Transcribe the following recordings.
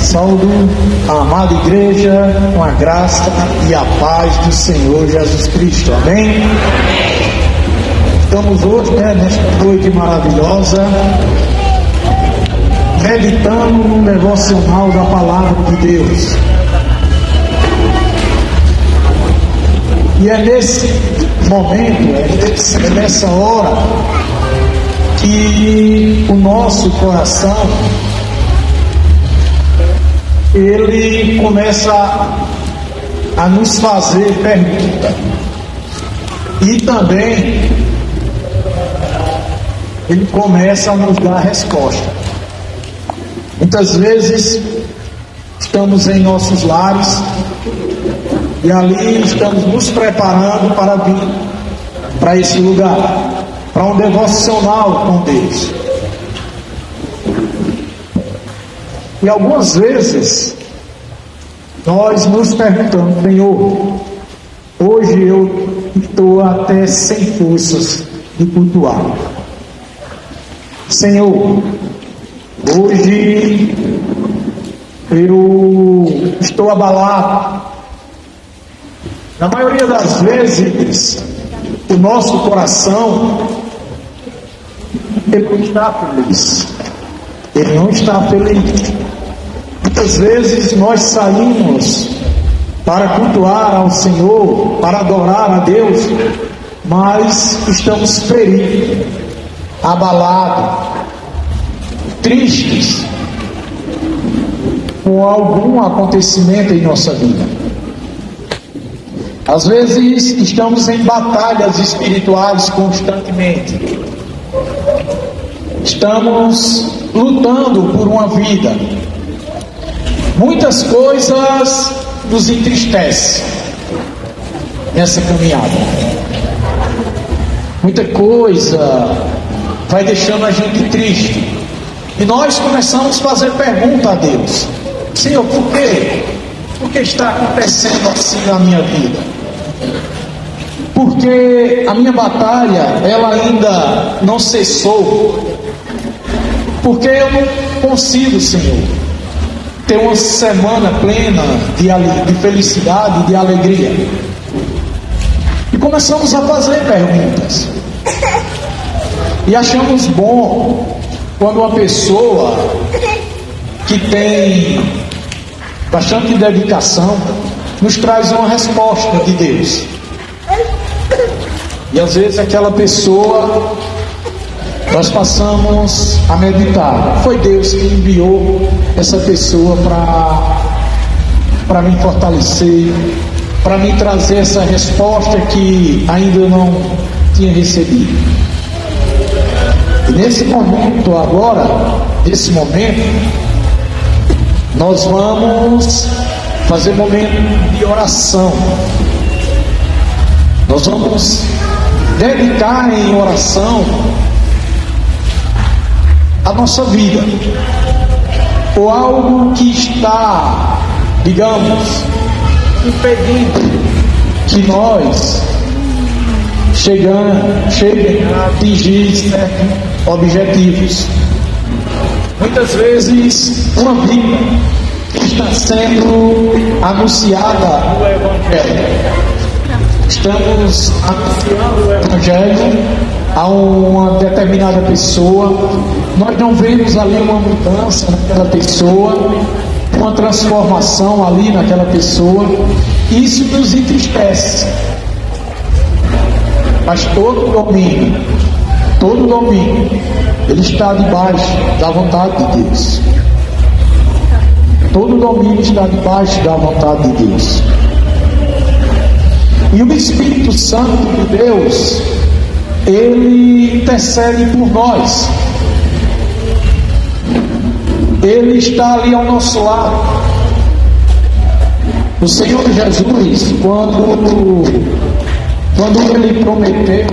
Saúdo a amada igreja com a graça e a paz do Senhor Jesus Cristo. Amém? Estamos hoje, nesta noite maravilhosa, meditando no devocional da Palavra de Deus. E é nesse momento, é nessa hora, que o nosso coração ele começa a nos fazer pergunta, e também ele começa a nos dar resposta. Muitas vezes estamos em nossos lares e ali estamos nos preparando para vir para esse lugar, para um devocional com Deus. E algumas vezes nós nos perguntamos: Senhor, hoje eu estou até sem forças de cultuar. Senhor, hoje eu estou abalado. Na maioria das vezes, o nosso coração ele não está feliz. Ele não está feliz. Muitas vezes nós saímos para cultuar ao Senhor, para adorar a Deus, mas estamos feridos, abalados, tristes com algum acontecimento em nossa vida. Às vezes estamos em batalhas espirituais constantemente. Estamos lutando por uma vida. Muitas coisas nos entristecem nessa caminhada. Muita coisa vai deixando a gente triste. E nós começamos a fazer pergunta a Deus: Senhor, por quê? Por que está acontecendo assim na minha vida? Porque a minha batalha, ela ainda não cessou. Porque eu não consigo, Senhor, ter uma semana plena de felicidade, de alegria. E começamos a fazer perguntas. E achamos bom quando uma pessoa que tem bastante dedicação nos traz uma resposta de Deus. E às vezes aquela pessoa, nós passamos a meditar: foi Deus que enviou essa pessoa para me fortalecer, para me trazer essa resposta que ainda eu não tinha recebido. E nesse momento agora, nós vamos fazer momento de oração. Nós vamos dedicar em oração a nossa vida, ou algo que está, digamos, impedindo que nós cheguem a atingir certos objetivos. Muitas vezes uma vida está sendo anunciada no Evangelho. Estamos anunciando o Evangelho a uma determinada pessoa. Nós não vemos ali uma mudança naquela pessoa, uma transformação ali naquela pessoa. Isso nos entristece. Mas todo domingo, ele está debaixo da vontade de Deus. Todo domingo está debaixo da vontade de Deus. E o Espírito Santo de Deus, ele intercede por nós. Ele está ali ao nosso lado. O Senhor Jesus, quando ele prometeu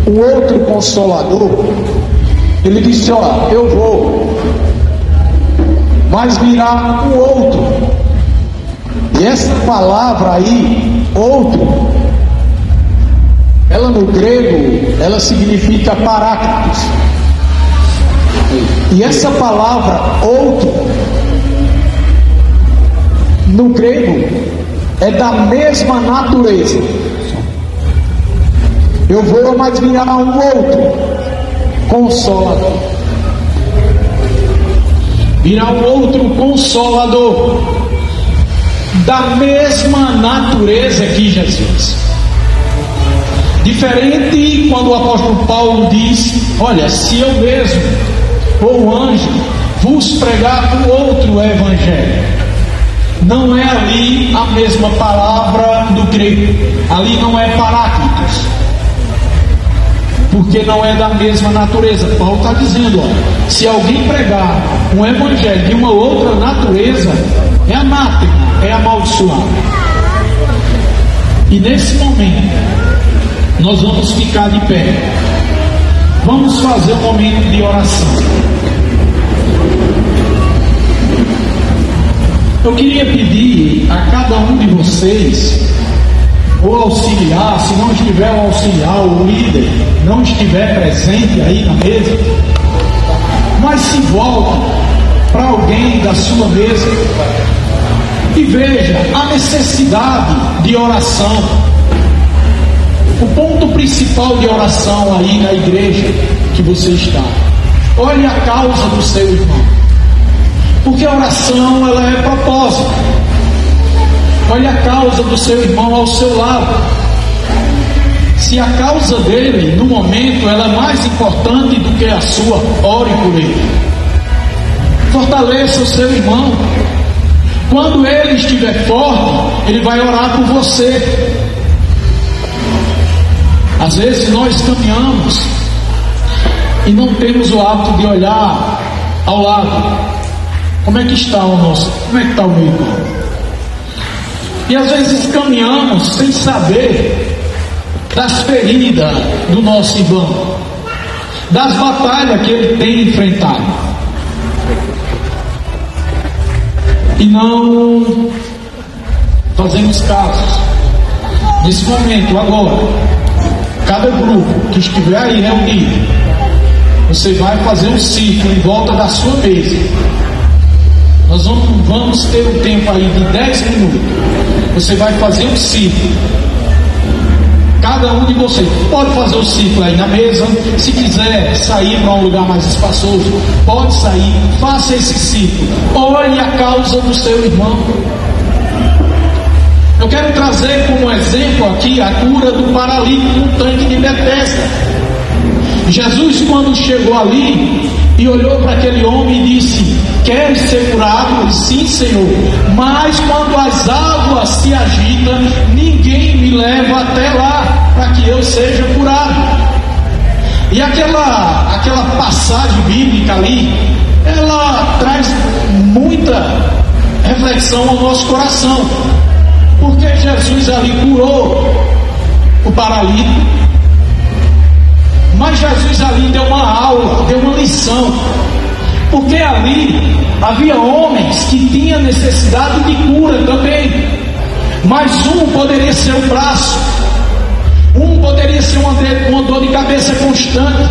o outro Consolador, ele disse: ó, eu vou, mas virá o outro. E essa palavra aí, outro, ela no grego, ela significa paráclitos. E essa palavra outro, no grego, é da mesma natureza. Eu vou adivinhar um outro consolador. Virá um outro consolador da mesma natureza que Jesus. Diferente quando o apóstolo Paulo diz: olha, se eu mesmo ou anjo vos pregar um outro evangelho, não é ali a mesma palavra do grego, ali não é paráclitos, porque não é da mesma natureza. Paulo está dizendo: olha, se alguém pregar um evangelho de uma outra natureza, é anátema, é amaldiçoado. E nesse momento nós vamos ficar de pé, vamos fazer um momento de oração. Eu queria pedir a cada um de vocês, o auxiliar, se não estiver o auxiliar, o líder, não estiver presente aí na mesa, mas se volte para alguém da sua mesa e veja a necessidade de oração. O ponto principal de oração aí na igreja que você está. Olhe a causa do seu irmão, porque a oração, ela é propósito. Olhe a causa do seu irmão ao seu lado. Se a causa dele, no momento, ela é mais importante do que a sua, ore por ele. Fortaleça o seu irmão. Quando ele estiver forte, ele vai orar por você. Às vezes nós caminhamos e não temos o hábito de olhar ao lado. Como é que está o nosso? Como é que está o meu irmão? E às vezes caminhamos sem saber das feridas do nosso irmão, das batalhas que ele tem enfrentado. E não fazemos caso. Nesse momento, agora, cada grupo que estiver aí reunido, você vai fazer um círculo em volta da sua mesa. Nós vamos ter um tempo aí de 10 minutos. Você vai fazer um círculo. Cada um de vocês pode fazer o círculo aí na mesa. Se quiser sair para um lugar mais espaçoso, pode sair. Faça esse círculo. Olhe a causa do seu irmão. Eu quero trazer como exemplo aqui a cura do paralítico no tanque de Betesda. Jesus, quando chegou ali e olhou para aquele homem e disse: queres ser curado? Ele, sim, Senhor, mas quando as águas se agitam, ninguém me leva até lá para que eu seja curado. E aquela passagem bíblica ali, ela traz muita reflexão ao nosso coração, porque Jesus ali curou o paralítico, mas Jesus ali deu uma aula, deu uma lição, porque ali havia homens que tinham necessidade de cura também, mas um poderia ser o braço, um poderia ser uma dor de cabeça constante,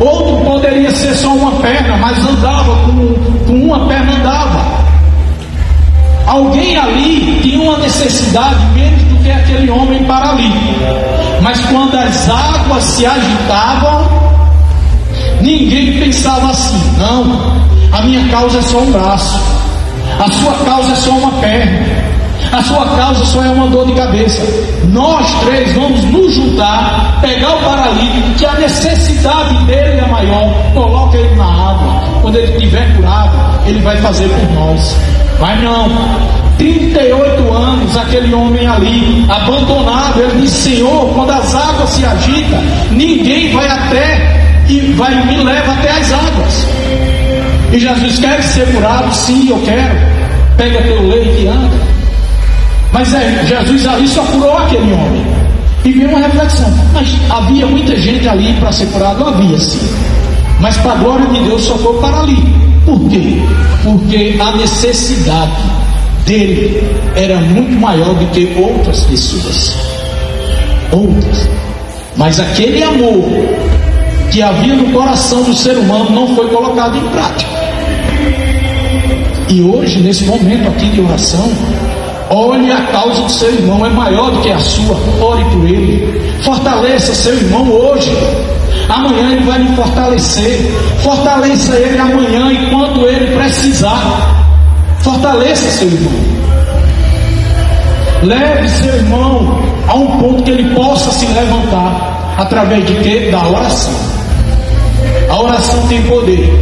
outro poderia ser só uma perna, mas andava com uma perna andava. Alguém ali tinha uma necessidade menos do que aquele homem paralítico. Mas quando as águas se agitavam, ninguém pensava assim: não, a minha causa é só um braço, a sua causa é só uma perna, a sua causa só é uma dor de cabeça. Nós três vamos nos juntar, pegar o paralítico, que a necessidade dele é maior, coloca ele na água. Quando ele estiver curado, ele vai fazer por nós. Mas não, 38 anos aquele homem ali, abandonado, ele disse: Senhor, quando as águas se agitam, ninguém vai até e me leva até as águas. E Jesus: quer ser curado? Sim, eu quero. Pega teu leite e anda. Mas Jesus ali só curou aquele homem. E veio uma reflexão: mas havia muita gente ali para ser curado? Havia, sim, mas para a glória de Deus só foi o paralítico. Por quê? Porque a necessidade dele era muito maior do que outras pessoas. Outras. Mas aquele amor que havia no coração do ser humano não foi colocado em prática. E hoje, nesse momento aqui de oração, olhe a causa do seu irmão, é maior do que a sua, ore por ele, fortaleça seu irmão hoje. Amanhã ele vai lhe fortalecer, fortaleça ele amanhã enquanto ele precisar, fortaleça seu irmão, leve seu irmão a um ponto que ele possa se levantar, através de quê? Da oração. A oração tem poder,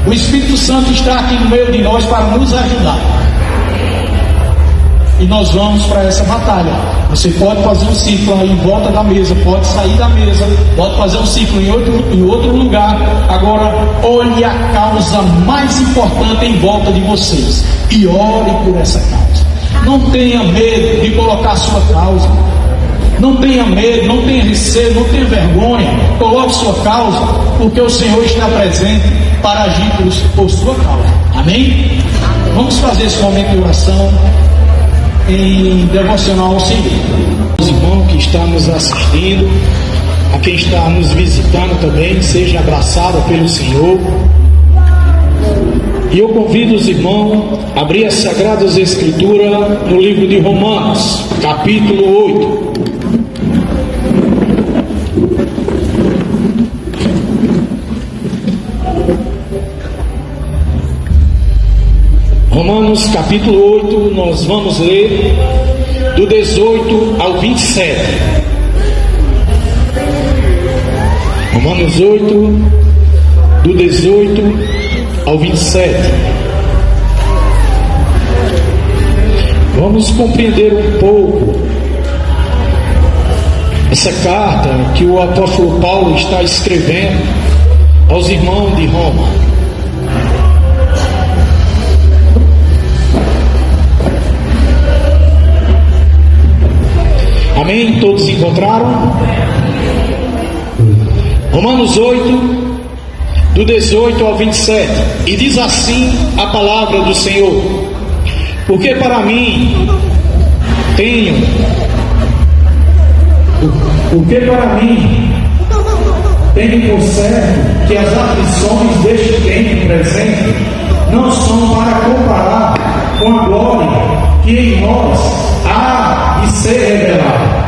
o Espírito Santo está aqui no meio de nós para nos ajudar. E nós vamos para essa batalha. Você pode fazer um ciclo aí em volta da mesa, pode sair da mesa, pode fazer um ciclo em outro lugar. Agora, olhe a causa mais importante em volta de vocês e ore por essa causa. Não tenha medo de colocar a sua causa. Não tenha medo, não tenha receio, não tenha vergonha. Coloque sua causa, porque o Senhor está presente para agir por sua causa. Amém? Vamos fazer esse momento de oração em devocional ao Senhor. Os irmãos que estão nos assistindo, a quem está nos visitando também, seja abraçado pelo Senhor. E eu convido os irmãos a abrir as Sagradas Escrituras no livro de Romanos, capítulo 8. Romanos capítulo 8, nós vamos ler do 18 ao 27. Romanos 8, do 18 ao 27. Vamos compreender um pouco essa carta que o apóstolo Paulo está escrevendo aos irmãos de Roma. Amém? Todos encontraram? Romanos 8, do 18 ao 27. E diz assim a palavra do Senhor: porque para mim tenho por certo que as aflições deste tempo presente não são para comparar com a glória que em nós há de ser revelada.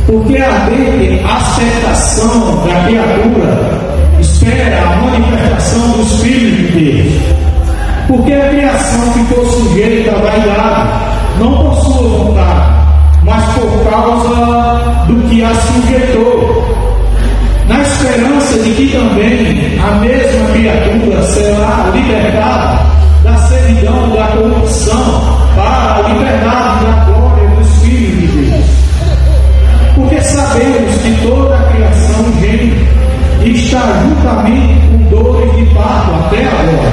Porque a ardente aceitação da criatura espera a manifestação dos filhos de Deus. Porque a criação ficou sujeita à vaidade, não por sua vontade, mas por causa do que a sujeitou, na esperança de que também a mesma criatura será libertada da servidão da corrupção para a liberdade da glória dos filhos de Deus. Porque sabemos que toda a criação geme e está juntamente com dores de parto até agora.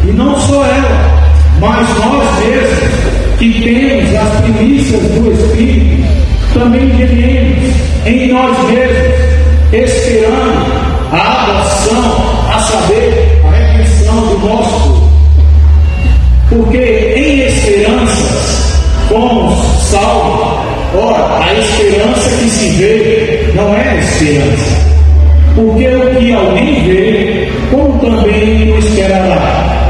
E não só ela, mas nós mesmos, que temos as primícias do Espírito, também gememos em nós mesmos, esperando a adoção, a saber, a redenção do nosso corpo. Porque em esperanças fomos salvos. Ora, a esperança que se vê não é esperança, porque o que alguém vê, como também o esperará.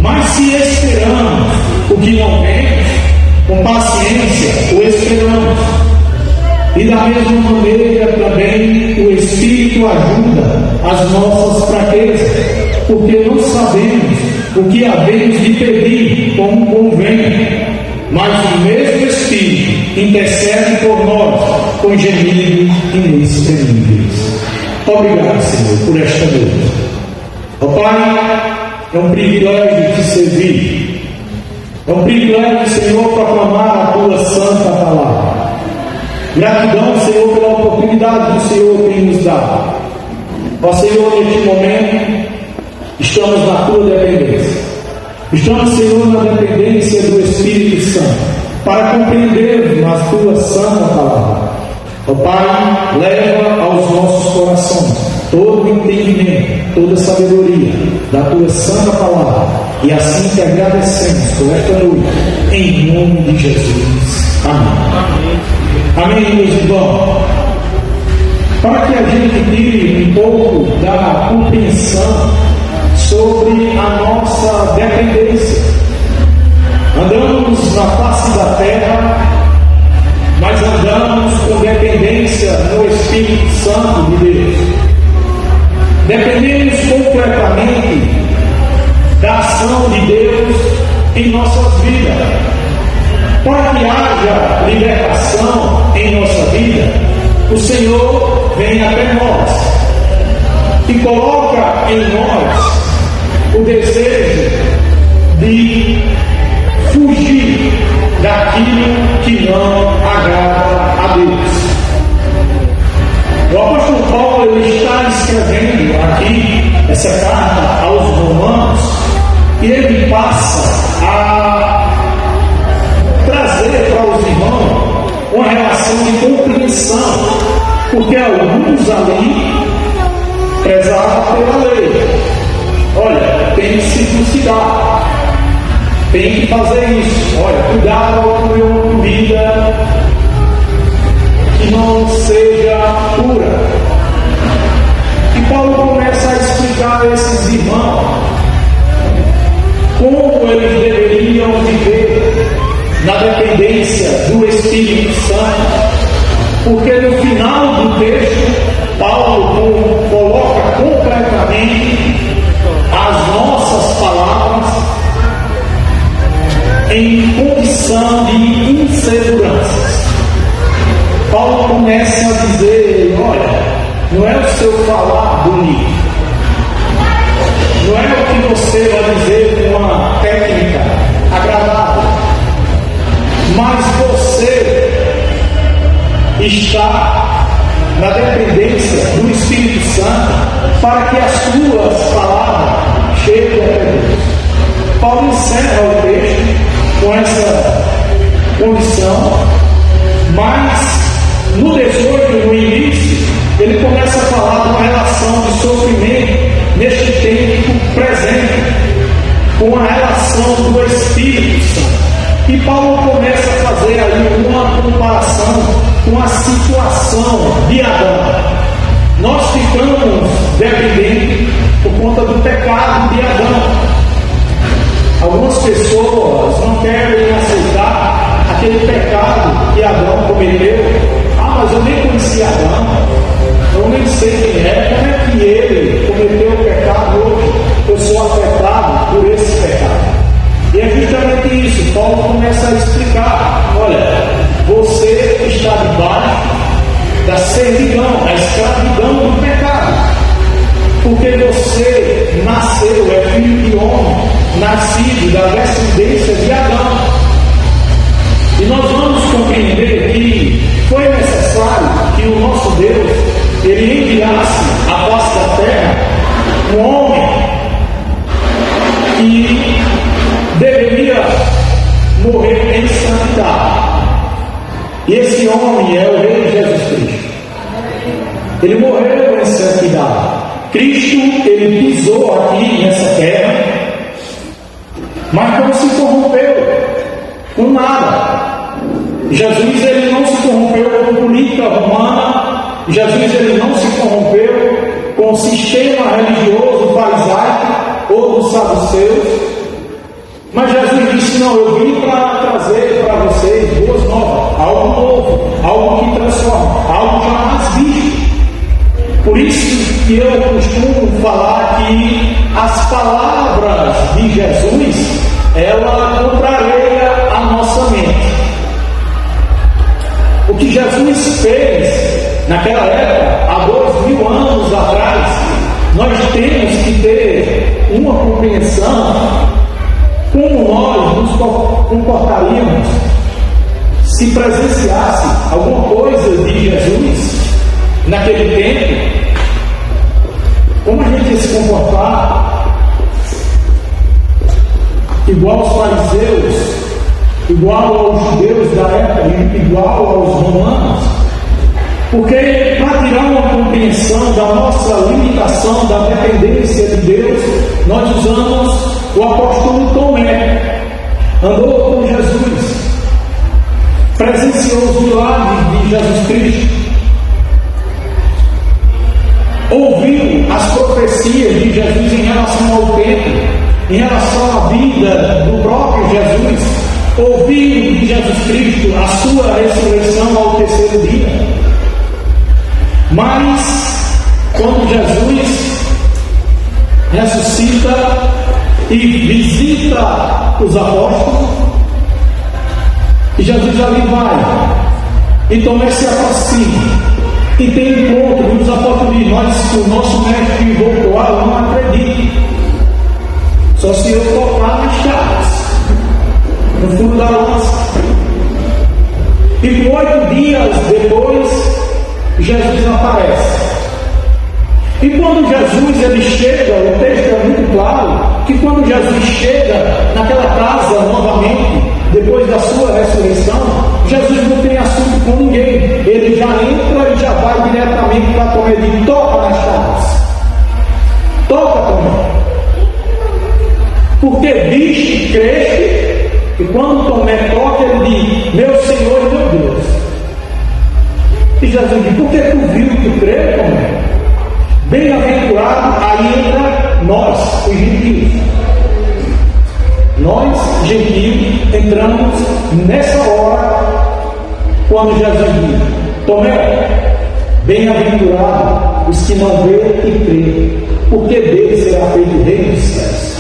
Mas se esperamos o que não vemos, com paciência o esperamos. E da mesma maneira também o Espírito ajuda as nossas fraquezas, porque não sabemos o que havemos de pedir como convém, mas o mesmo Espírito intercede por nós com gemidos inexprimíveis. Obrigado, Senhor, por esta noite. Ó Pai, é um privilégio te servir. É um privilégio, Senhor, proclamar a tua santa palavra. Gratidão, Senhor, pela oportunidade que o Senhor tem nos dado. Ó Senhor, neste momento, estamos na tua dependência. Estamos, Senhor, na dependência do Espírito Santo, para compreendermos a tua santa palavra. Ó Pai, leva aos nossos corações todo o entendimento, toda a sabedoria da tua santa palavra. E assim te agradecemos por esta noite, em nome de Jesus. Amém. Amém, meus irmãos. para que a gente tire um pouco da compreensão sobre a nossa dependência. Andamos na face da terra, mas andamos com dependência no Espírito Santo de Deus. Dependemos completamente da ação de Deus em nossas vidas. Para que haja libertação em nossa vida, o Senhor vem até nós e coloca em nós o desejo de fugir daquilo que não agrada a Deus. O apóstolo Paulo está escrevendo aqui essa carta aos Romanos e ele passa a trazer para os irmãos uma relação de compreensão, porque alguns ali prezavam pela lei. Olha, tem que se circuncidar, tem que fazer isso. Olha, cuidado com a comida que não seja pura. E Paulo começa a explicar a esses irmãos como eles deveriam viver na dependência do Espírito Santo, porque no final do texto, Paulo coloca completamente as nossas palavras em condição de inseguranças. Paulo começa a dizer: olha, não é o seu falar bonito, não é o que você vai dizer com uma técnica agradável, mas você está na dependência do Espírito Santo para que as suas palavras cheguem até Deus. Paulo encerra o texto com essa condição, mas no 18, no início, ele começa a falar de uma relação de sofrimento neste tempo presente, com a relação do Espírito Santo. E Paulo começa a fazer aí uma comparação com a situação de Adão. Nós ficamos dependentes por conta do pecado de Adão. Algumas pessoas não querem aceitar aquele pecado que Adão cometeu. Ah, mas eu nem conhecia Adão, eu nem sei quem é, como é que ele cometeu o pecado hoje? Eu sou afetado por esse pecado. E é justamente isso, Paulo começa a explicar: olha, você está debaixo da servidão, da escravidão do pecado, porque você nasceu, é filho de homem, nascido da descendência de Adão. E nós vamos compreender que foi necessário que o nosso Deus, ele enviasse à face da terra um homem que deveria morrer em santidade. E esse homem é o Rei Jesus Cristo. Ele morreu em santidade. Cristo, ele pisou aqui nessa terra, mas não se corrompeu com nada. Jesus, ele não se corrompeu com política romana. Jesus, ele não se corrompeu com o sistema religioso farisaico ou dos saduceus. Mas Jesus disse: não, eu vim para trazer para vocês boas novas, algo novo, algo que transforma, algo jamais visto. Por isso que eu costumo falar que as palavras de Jesus, ela contraria a nossa mente. O que Jesus fez naquela época, há 2000 anos atrás, nós temos que ter uma compreensão como nós nos comportaríamos se presenciasse alguma coisa de Jesus naquele tempo. Como a gente ia se comportar? Igual aos fariseus, igual aos judeus da época, igual aos romanos. Porque para tirar uma compreensão da nossa limitação, da dependência de Deus, nós usamos o apóstolo Tomé. Andou com Jesus, presenciou os milagres de Jesus Cristo. ouviu as profecias de Jesus em relação ao templo, em relação à vida do próprio Jesus, ouviu de Jesus Cristo a sua ressurreição ao terceiro dia. Mas, quando Jesus ressuscita e visita os apóstolos, e Jesus ali vai, e Tomé se aproxima, e tem encontro, e os apóstolos dizem: o nosso mestre voltou, eu não acredito, só se eu tocar nas chaves, no fundo da lança. E por 8 dias depois, Jesus aparece. E quando Jesus ele chega, o texto é muito claro, que quando Jesus chega naquela casa novamente, depois da sua ressurreição, Jesus não tem assunto com ninguém. Ele já entra e já vai diretamente para Tomé e diz: toca nas chaves. Toca, Tomé. Porque viste, creste, e quando Tomé toca, ele diz: meu Senhor e meu Deus. E Jesus diz: por que tu viu e tu crê, Tomé? Bem-aventurado, aí entra nós, os gentios. Nós, gentios, entramos nessa hora, quando Jesus diz: Tomé, bem-aventurado os que não veem e creem, porque deles será feito o reino dos céus.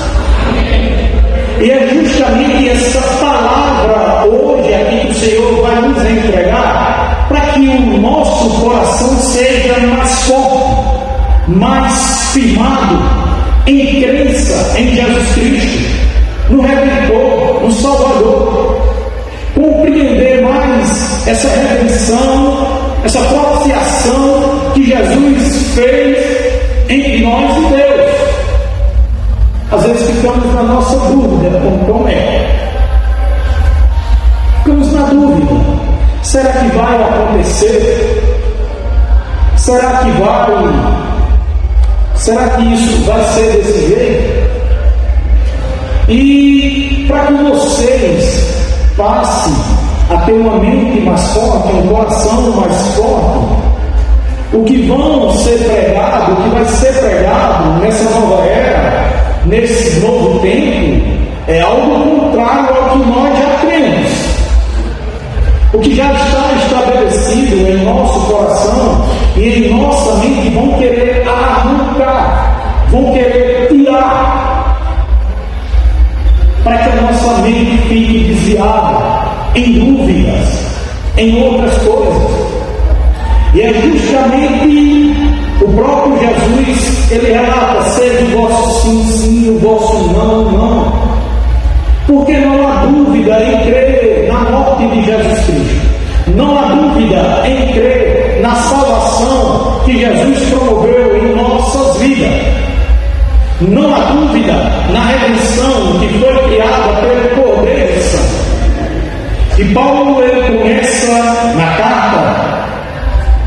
E é justamente essa palavra hoje aqui que o Senhor vai nos entregar, para que o nosso coração seja mais forte, mais firmado em crença em Jesus Cristo, no Redentor, no Salvador, compreender mais essa redenção, essa propiciação que Jesus fez entre nós e Deus. Às vezes ficamos na nossa dúvida, como é? Ficamos na dúvida: será que vai acontecer? Será que vai? Será que isso vai ser desse jeito? E para que vocês passem a ter uma mente mais forte, um coração mais forte, o que vão ser pregado, o que vai ser pregado nessa nova era, nesse novo tempo, é algo contrário ao que nós já cremos. O que já está estabelecido em nosso coração e em nossa mente vão querer arrancar, vão querer tirar, para que a nossa mente fique desviada em dúvidas, em outras coisas. E é justamente o próprio Jesus, ele relata: seja o vosso sim, sim, o vosso não, não. Porque não há dúvida em crer na morte de Jesus Cristo. Não há dúvida em crer na salvação que Jesus promoveu em nossas vidas. Não há dúvida na redenção que foi criada pelo Cordeiro Santo. E Paulo ele começa na carta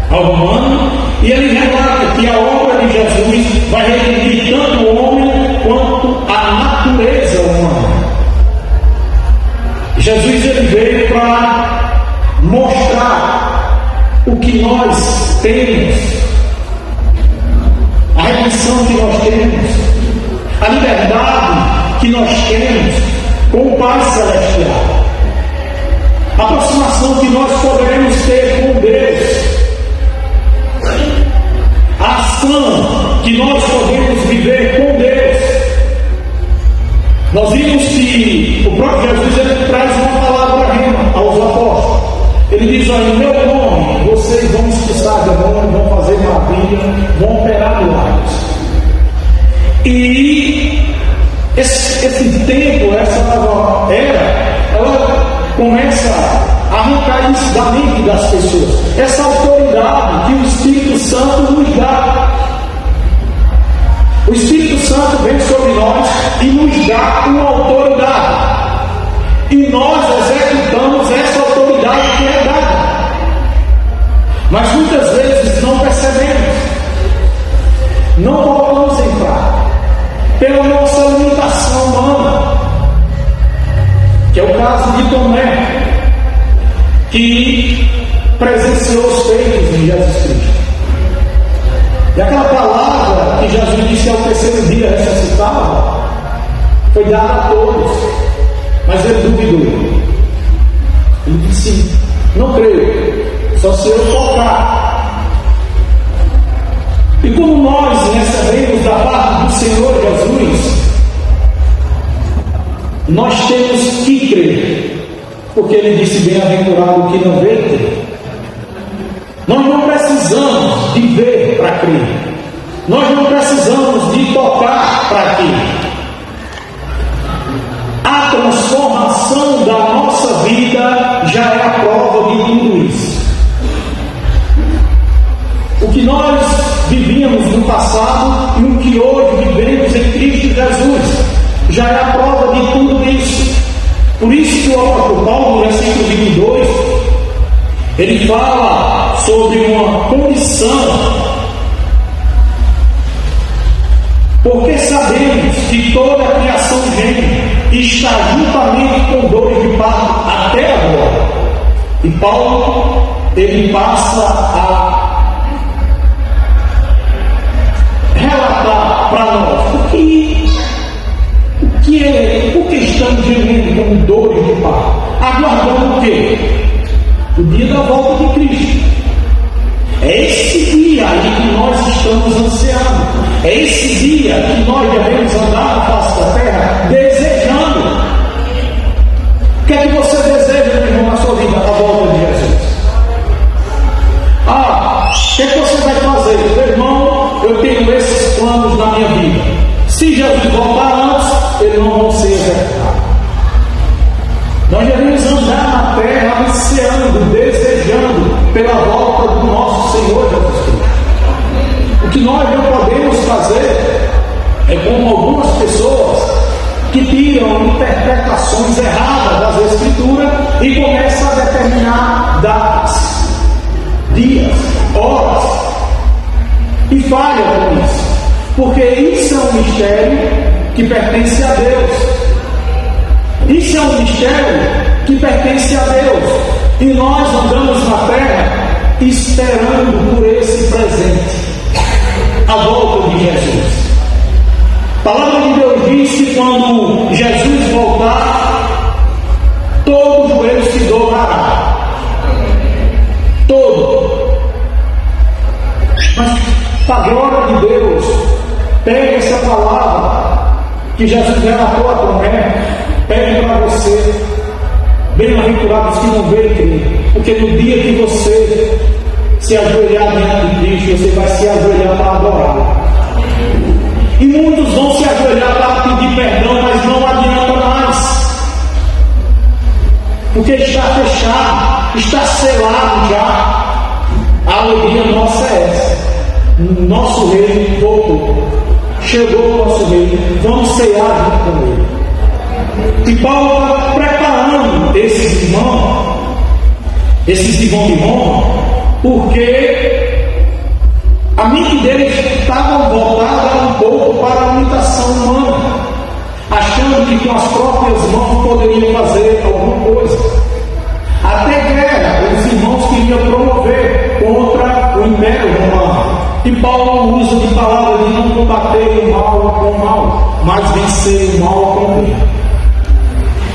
ao Romano e ele relata que a obra de Jesus vai redimir tanto o homem quanto a natureza humana. Jesus ele veio para mostrar o que nós temos, a redenção que nós temos, a liberdade que nós temos com o Pai Celestial, a aproximação que nós poderemos ter com Deus, a ação que nós podemos viver com Deus. Nós vimos que o próprio Jesus ele traz uma palavra rema aos apóstolos. Ele diz: olha, em meu nome vocês vão expulsar demônios, vão fazer maravilha, vão operar milagres. E esse tempo, essa nova era, ela começa a arrancar isso da mente das pessoas, essa autoridade que o Espírito Santo nos dá. O Espírito Santo vem sobre nós e nos dá uma autoridade, e nós executamos essa autoridade que é dada, mas muitas vezes não percebemos, não colocamos em prática, pela nossa limitação humana, que é o caso de Tomé, que presenciou os feitos de Jesus Cristo. E aquela palavra que ao terceiro dia ressuscitava, foi dado a todos, mas ele duvidou. Ele disse: não creio, só se eu tocar. E como nós recebemos da parte do Senhor Jesus, nós temos que crer, porque ele disse: bem-aventurado o que não vê e crê. Nós não precisamos de ver para crer, nós não precisamos de tocar para crer. A transformação da nossa vida já é a prova de tudo isso. O que nós vivíamos no passado e o que hoje vivemos em Cristo Jesus já é a prova de tudo isso. Por isso que o apóstolo Paulo, no versículo 22, ele fala sobre uma condição. Porque sabemos que toda a criação geme e está juntamente com dores de parto até agora. E Paulo, ele passa a relatar para nós por que estamos gemendo com dores de parto, aguardando o quê? O dia da volta de Cristo. É esse dia aí que nós estamos ansiando. É esse dia que nós devemos andar na face da terra desejando. O que é que você deseja, meu irmão, na sua vida, a volta de Jesus? O que é que você vai fazer? Meu irmão, eu tenho esses planos na minha vida. Se Jesus voltar antes, eles não vão ser executados. Nós devemos andar na terra ansiando, desejando pela volta do nosso Senhor Jesus Cristo. O que nós não podemos fazer é como algumas pessoas que tiram interpretações erradas das Escrituras e começam a determinar datas, dias, horas, e falham com isso, porque isso é um mistério que pertence a Deus. Isso é um mistério que pertence a Deus. E nós andamos na terra esperando por esse presente, a volta de Jesus. A palavra de Deus diz que quando Jesus voltar, todo joelho se dobrará. Todo. Mas, para a glória de Deus, pega essa palavra que Jesus relatou a Tomé. Pegue para você, bem-aventurados que não veem crer, porque no dia que você se ajoelhar diante de Cristo, você vai se ajoelhar para adorar. E muitos vão se ajoelhar para pedir perdão, mas não adianta mais, porque está fechado, está selado já. A alegria nossa é essa. Nosso rei voltou, chegou o nosso rei, vamos cear junto com ele. E Paulo está preparando esses irmãos de Roma, porque a mente deles estava voltada um pouco para a imitação humana, achando que com as próprias mãos poderiam fazer alguma coisa. Até guerra, os irmãos queriam promover contra o Império Romano. E Paulo usa de palavra de não combater o mal com o mal, mas vencer o mal com o bem.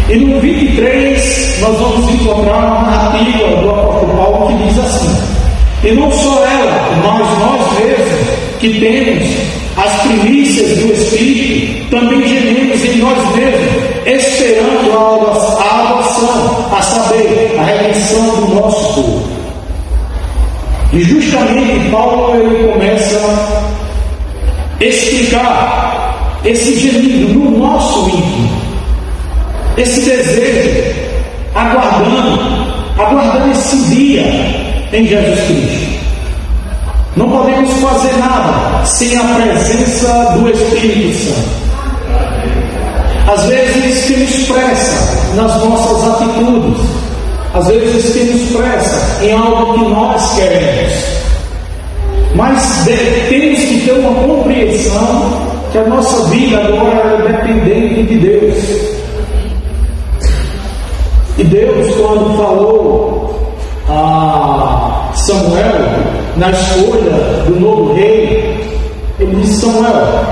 E no 23 nós vamos encontrar uma narrativa do apóstolo Paulo que diz assim: e não só ela, mas nós mesmos que temos as primícias do Espírito, também gememos em nós mesmos, esperando a adoção, a saber, a redenção do nosso povo. E justamente Paulo ele começa a explicar esse gemido no nosso íntimo, esse desejo, aguardando esse dia em Jesus Cristo. Não podemos fazer nada sem a presença do Espírito Santo. Às vezes que nos expressa nas nossas atitudes, às vezes que nos expressa em algo que nós queremos. Mas temos que ter uma compreensão que a nossa vida agora é dependente de Deus. E Deus, quando falou a Samuel na escolha do novo rei, Ele disse: Samuel,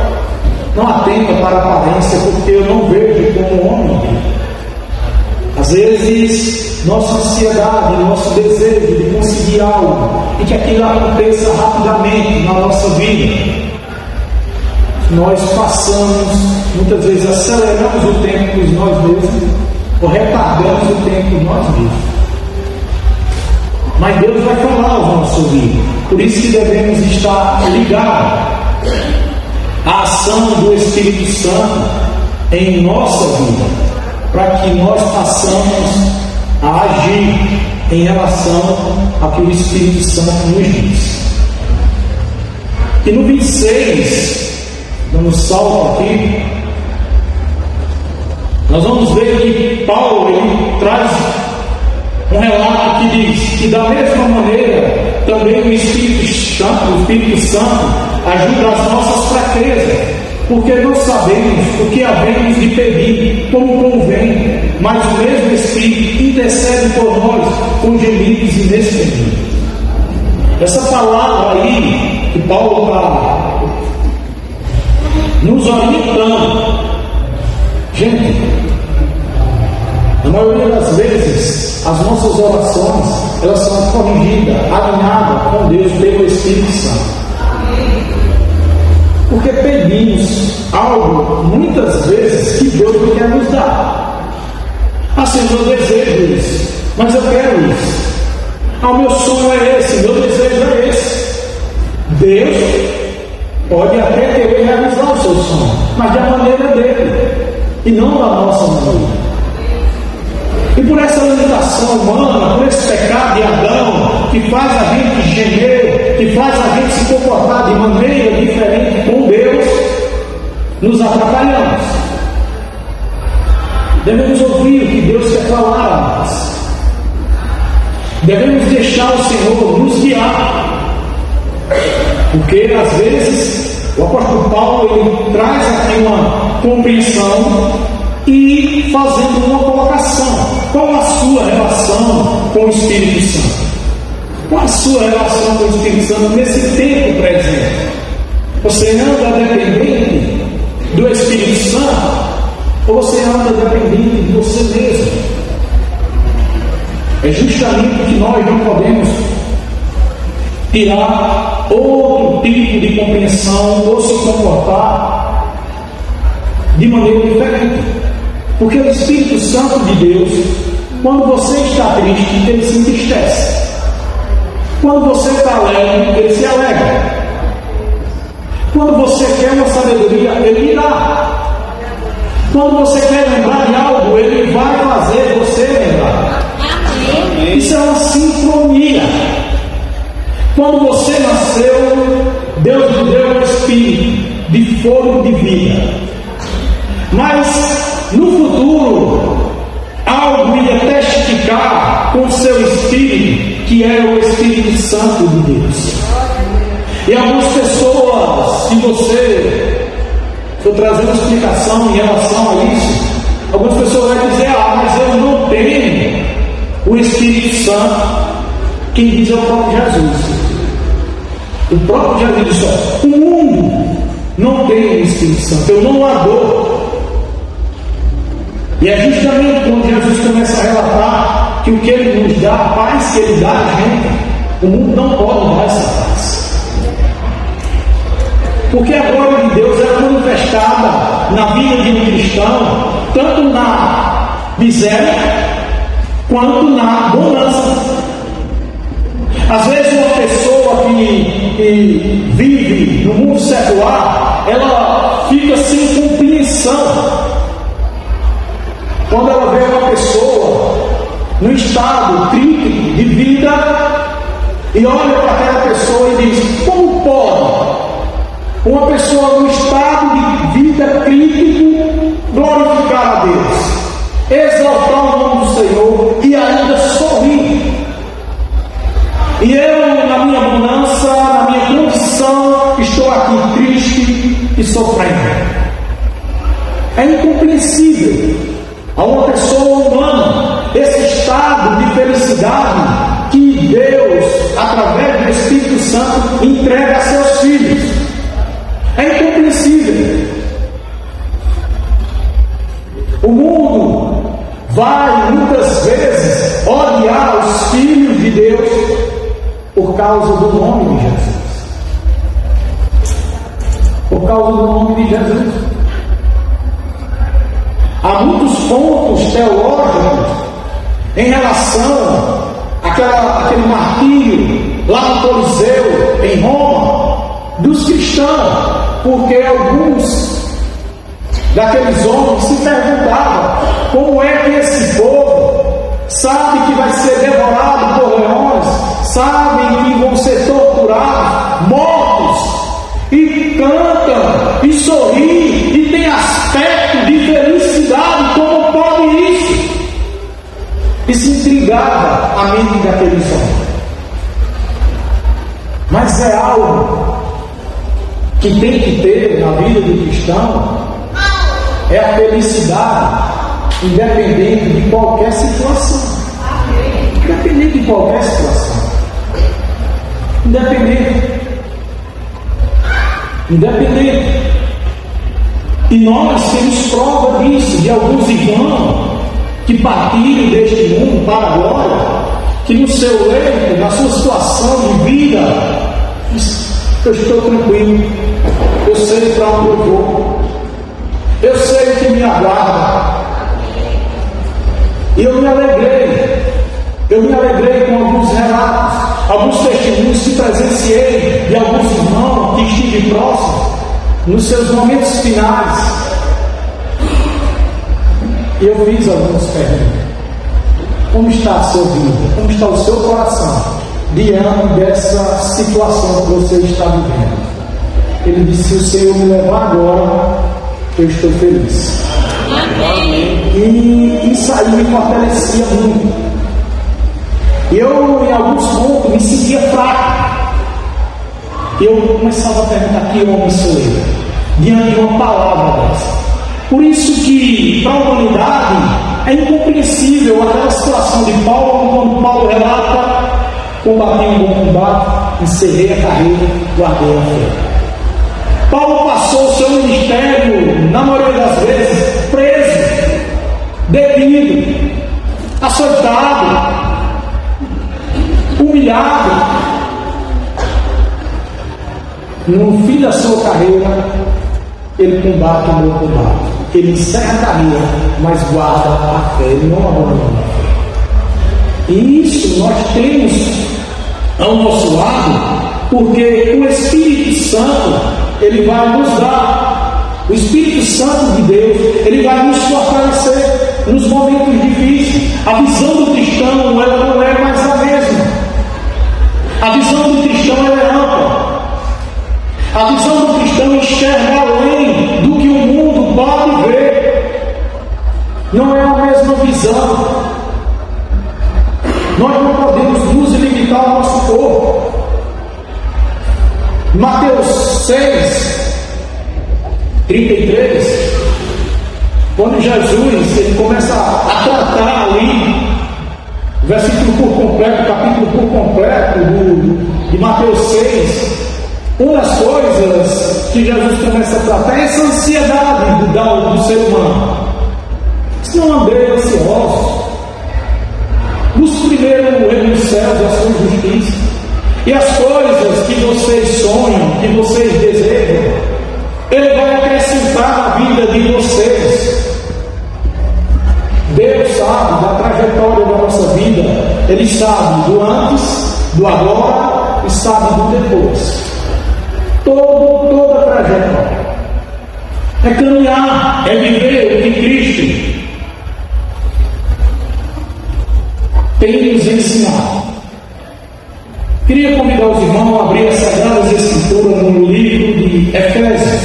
não atenta para a aparência, porque eu não vejo como homem. Às vezes, nossa ansiedade, nosso desejo de conseguir algo e que aquilo aconteça rapidamente na nossa vida, nós passamos, muitas vezes aceleramos o tempo por nós mesmos ou retardamos o tempo por nós mesmos. Mas Deus vai falar ao nosso ouvido. Por isso que devemos estar ligados à ação do Espírito Santo em nossa vida, para que nós possamos agir em relação ao que o Espírito Santo nos diz. E no 26, dando salto aqui, nós vamos ver que Paulo ele traz um relato que diz que da mesma maneira também o Espírito Santo ajuda as nossas fraquezas, porque não sabemos o que havemos de pedir como convém, mas o mesmo Espírito intercede por nós com gemidos inexprimíveis. Essa palavra aí que Paulo está nos orientando, gente, na maioria das vezes as nossas orações elas são corrigidas, alinhadas com Deus pelo Espírito Santo. Porque pedimos algo, muitas vezes, que Deus não quer nos dar. Assim, eu desejo isso, mas eu quero isso. O meu sonho é esse, meu desejo é esse. Deus pode até querer realizar o seu sonho, mas da maneira dele, e não da nossa maneira. E por essa limitação humana, por esse pecado de Adão, que faz a gente gemer, que faz a gente se comportar de maneira diferente com Deus, nos atrapalhamos. Devemos ouvir o que Deus quer falar a nós. Devemos deixar o Senhor nos guiar. Porque às vezes o apóstolo Paulo ele traz aqui uma compreensão e fazendo uma colocação. Qual a sua relação com o Espírito Santo? Qual a sua relação com o Espírito Santo nesse tempo presente? Você anda dependente do Espírito Santo ou você anda dependente de você mesmo? É justamente que nós não podemos tirar outro tipo de compreensão ou se comportar de maneira diferente. Porque o Espírito Santo de Deus, quando você está triste, ele se entristece. Quando você está alegre, ele se alegra. Quando você quer uma sabedoria, ele irá. Quando você quer lembrar de algo, ele vai fazer você lembrar. Amém. Isso é uma sincronia. Quando você nasceu, Deus lhe deu um espírito de fogo de vida. Mas no futuro, algo ia testificar com o seu espírito, que é o Espírito Santo de Deus. E algumas pessoas, se você for trazer uma explicação em relação a isso, algumas pessoas vão dizer: mas eu não tenho o Espírito Santo. Quem diz é o próprio Jesus. O próprio Jesus disse: o mundo não tem o Espírito Santo, eu não adoro. E é justamente quando Jesus começa a relatar que o que ele nos dá, a paz que ele dá a gente, o mundo não pode dar essa paz. Porque a glória de Deus é manifestada na vida de um cristão, tanto na miséria quanto na bonança. Às vezes uma pessoa que vive no mundo secular, ela fica sem compreensão quando ela vê uma pessoa no estado crítico de vida e olha para aquela pessoa e diz: como pode uma pessoa no estado de vida crítico glorificar a Deus, exaltar o nome do Senhor e ainda sorrir? E eu, na minha bonança, na minha condição, estou aqui triste e sofrendo. É incompreensível a uma pessoa humana esse estado de felicidade que Deus, através do Espírito Santo, entrega a seus filhos. É incompreensível. O mundo vai muitas vezes odiar os filhos de Deus por causa do nome de Jesus. Por causa do nome de Jesus. Há muitos pontos teológicos em relação àquele martírio lá no Coliseu, em Roma, dos cristãos, porque alguns daqueles homens se perguntavam como é que esse povo sabe que vai ser devorado por leões, sabem que vão ser torturados, mortos, e cantam, e sorriem, e tem aspecto de felicidade, como pode isso? E se intrigava a mente daqueles homens. Mas é algo que tem que ter na vida do cristão, é a felicidade, independente de qualquer situação. Independente de qualquer situação. Independente. E nós temos prova disso, de alguns irmãos que partiram deste mundo para a glória, que no seu leito, na sua situação de vida, eu estou tranquilo, eu sei para onde eu vou, eu sei o que me aguarda. E eu me alegrei com alguns relatos, alguns testemunhos que presenciei de alguns irmãos que estive próximo nos seus momentos finais. E eu fiz algumas perguntas. Como está a sua vida? Como está o seu coração diante dessa situação que você está vivendo? Ele disse: se o Senhor me levar agora, eu estou feliz. E isso aí me fortalecia muito. E eu, em alguns pontos, me sentia fraco. E eu começava a perguntar: que homem sou eu? Diante de uma palavra dessa. Por isso que, para a humanidade, é incompreensível aquela situação de Paulo, quando Paulo relata: combati um bom combate, encerrei a carreira, guardei a fé. Paulo passou o seu ministério, na maioria das vezes, preso, detido, açoitado, humilhado. No fim da sua carreira, ele combate o meu combate. Ele encerra a carreira, mas guarda a fé, ele não abandona a fé. E isso nós temos ao nosso lado, porque o Espírito Santo, ele vai nos dar. O Espírito Santo de Deus, ele vai nos fortalecer nos momentos difíceis. A visão do cristão, ela não é mais a mesma. A visão do cristão, ela é ampla. A visão do cristão enxerga além do que o mundo pode ver. Não é a mesma visão. Nós não podemos nos limitar ao nosso corpo. Mateus 6, 33, quando Jesus ele começa a tratar ali, versículo por completo, capítulo por completo de Mateus 6, uma das coisas que Jesus começa a tratar é essa ansiedade do ser humano. Se não andei ansiosos, busque primeiro o reino dos céus e a sua justiça, e as coisas que vocês sonham, que vocês desejam, Ele vai acrescentar na vida de vocês. Deus sabe da trajetória da nossa vida. Ele sabe do antes, do agora e sabe do depois. Toda a trajetória. É caminhar, é viver o que Cristo tem nos ensinado. Queria convidar os irmãos a abrir as Sagradas Escrituras no livro de Efésios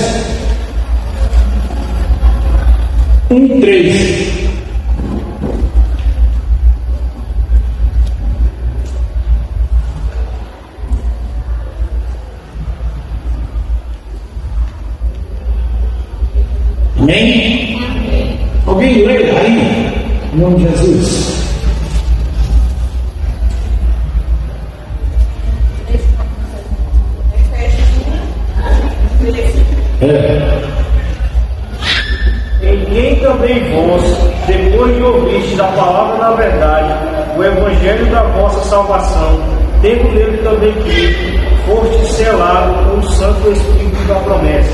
1:3. Amém? Alguém lê aí? Em nome de Jesus. Em quem também vós, depois de ouvistes a palavra da verdade, o evangelho da vossa salvação, tendo nele também Cristo, foste selado com o Santo Espírito da promessa.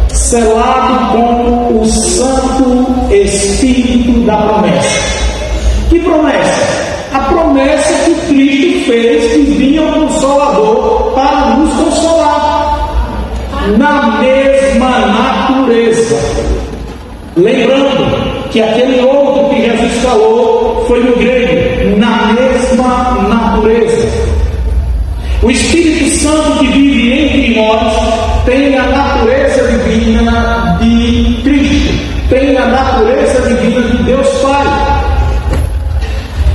Selado com o Santo Espírito da promessa. Que promessa? A promessa que Cristo fez que vinha o Consolador para nos consolar na mesma natureza. Lembrando que aquele outro que Jesus falou foi no grego, na mesma natureza. O Espírito Santo que vive entre nós tem a natureza divina de Cristo, tem a natureza divina de Deus Pai.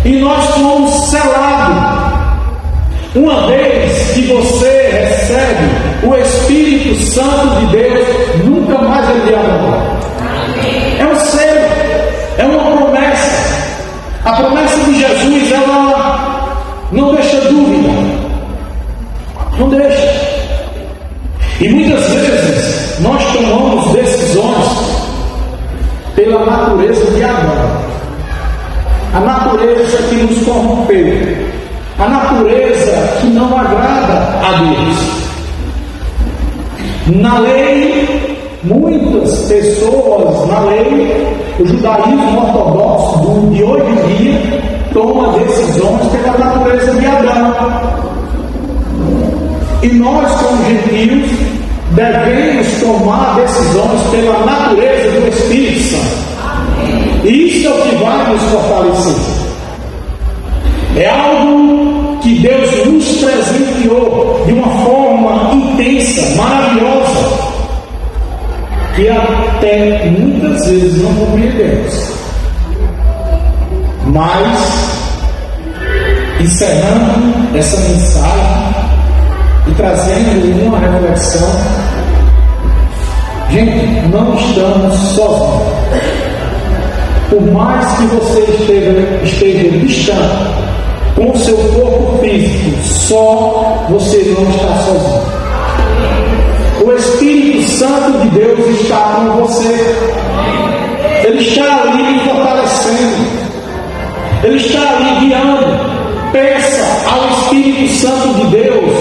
E nós fomos selados. Uma vez que você recebe o Espírito Santo de Deus, nunca mais ele virá. É um selo, é uma promessa. A promessa de Jesus, ela não deixa dúvida. Não deixa. E muitas vezes nós tomamos decisões pela natureza de Adão. A natureza que nos corrompeu, a natureza que não agrada a Deus. Na lei, muitas pessoas, na lei, o judaísmo ortodoxo de hoje em dia, toma decisões pela natureza de Adão. E nós, como gentios, devemos tomar decisões pela natureza do Espírito Santo. E isso é o que vai nos fortalecer. É algo que Deus nos presenteou de uma forma intensa, maravilhosa, que até muitas vezes não compreendemos. Mas, encerrando essa mensagem e trazendo uma reflexão, gente, não estamos sozinhos. Por mais que você esteja distante com o seu corpo físico, só você não está sozinho. O Espírito Santo de Deus está com você. Ele está ali me fortalecendo. Ele está ali guiando. Peça ao Espírito Santo de Deus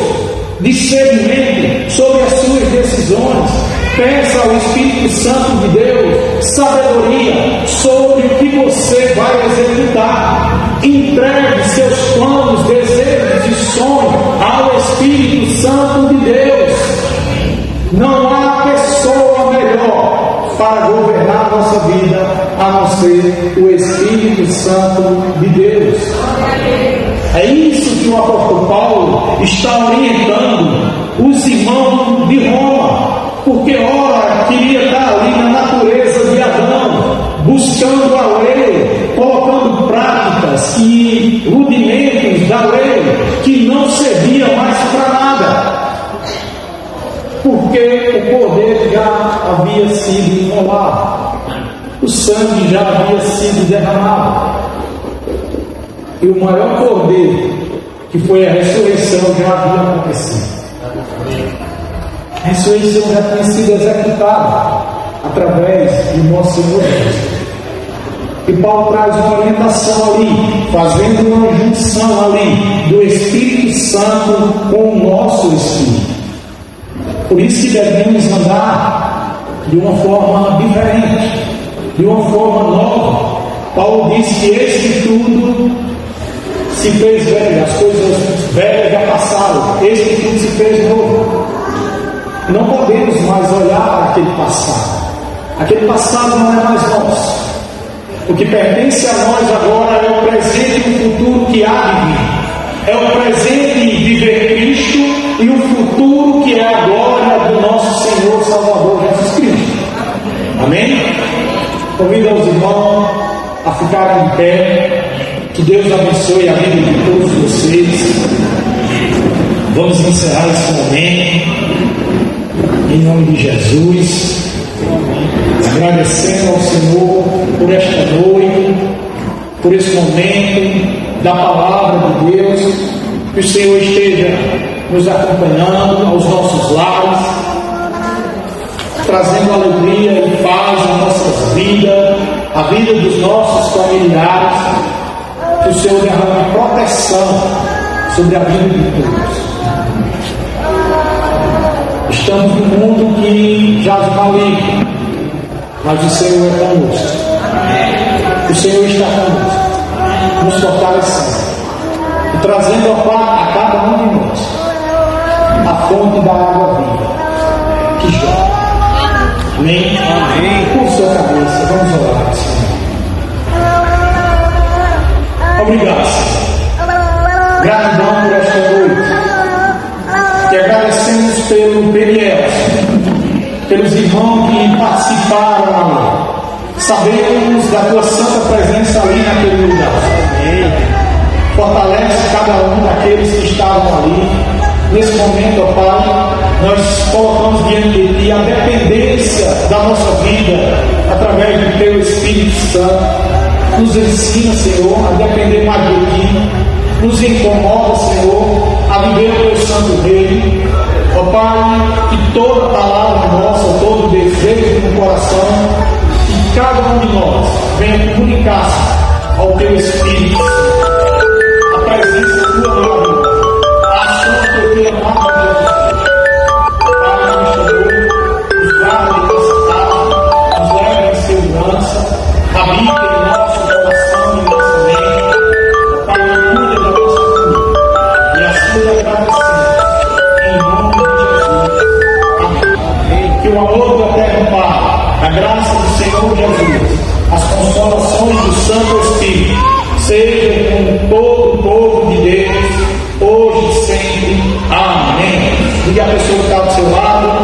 discernimento sobre as suas decisões. Peça ao Espírito Santo de Deus sabedoria sobre o que você vai executar. Entregue seus planos, desejos e sonhos ao Espírito Santo de Deus. Não há pessoa melhor para governar a nossa vida a não ser o Espírito Santo de Deus. É isso que o apóstolo Paulo está orientando os irmãos de Roma. Porque ora queria estar ali na natureza de Adão, buscando a lei, colocando práticas e rudimentos da lei que não servia mais para nada, porque o poder já havia sido imolado, o sangue já havia sido derramado, e o maior poder, que foi a ressurreição, já havia acontecido. A ressurreição já tinha sido executada através do nosso Senhor Jesus. E Paulo traz uma orientação ali, fazendo uma junção ali do Espírito Santo com o nosso Espírito. Por isso que devemos andar de uma forma diferente, de uma forma nova. Paulo diz que este tudo se fez velho, as coisas velhas já passaram, este tudo se fez novo. Não podemos mais olhar para aquele passado. Aquele passado não é mais nosso. O que pertence a nós agora é o presente e o futuro que há de vir. É o presente de ver Cristo e o futuro que é a glória do nosso Senhor Salvador Jesus Cristo. Amém? Convido aos irmãos a ficarem em pé. Que Deus abençoe a vida de todos vocês. Vamos encerrar esse momento em nome de Jesus, agradecendo ao Senhor por esta noite, por esse momento da palavra de Deus. Que o Senhor esteja nos acompanhando aos nossos lares, trazendo alegria e paz à nossa vida, à vida dos nossos familiares. Que o Senhor derrame proteção sobre a vida de todos. Estamos num mundo que jaz maligno, mas o Senhor é conosco. O Senhor está conosco, nos fortalecendo e trazendo a cada um de nós a fonte da água viva que jorra. Amém? Amém. Com sua cabeça, vamos orar, Senhor. Obrigado, Senhor. Gratidão por esta noite. E agradecemos pelo Peniel, pelos irmãos que participaram. Sabemos da tua santa presença ali naquele lugar. Fortalece cada um daqueles que estavam ali. Nesse momento, ó Pai, nós colocamos diante de Ti a dependência da nossa vida através do Teu Espírito Santo. Nos ensina, Senhor, a depender mais de Ti. Nos incomoda, Senhor, a viver o Teu santo reino. Ó Pai, que toda palavra nossa, todo desejo do coração, que cada um de nós venha comunicar ao Teu Espírito a presença Tua maravilhosa, a ação do Teu amado Jesus. Pai, nos chamou, nos guarda em nossa casa, nos leva em segurança, habita em nosso coração e nossa mente. Pai, cuida da nossa vida e assim agradecemos. Em nome de Jesus. Amém. Que o amor do Eterno Pai, a graça do Senhor Jesus, as consolações do Santo Espírito, sejam com todo o povo de Deus, hoje e sempre. Amém. Diga a pessoa que está ao seu lado: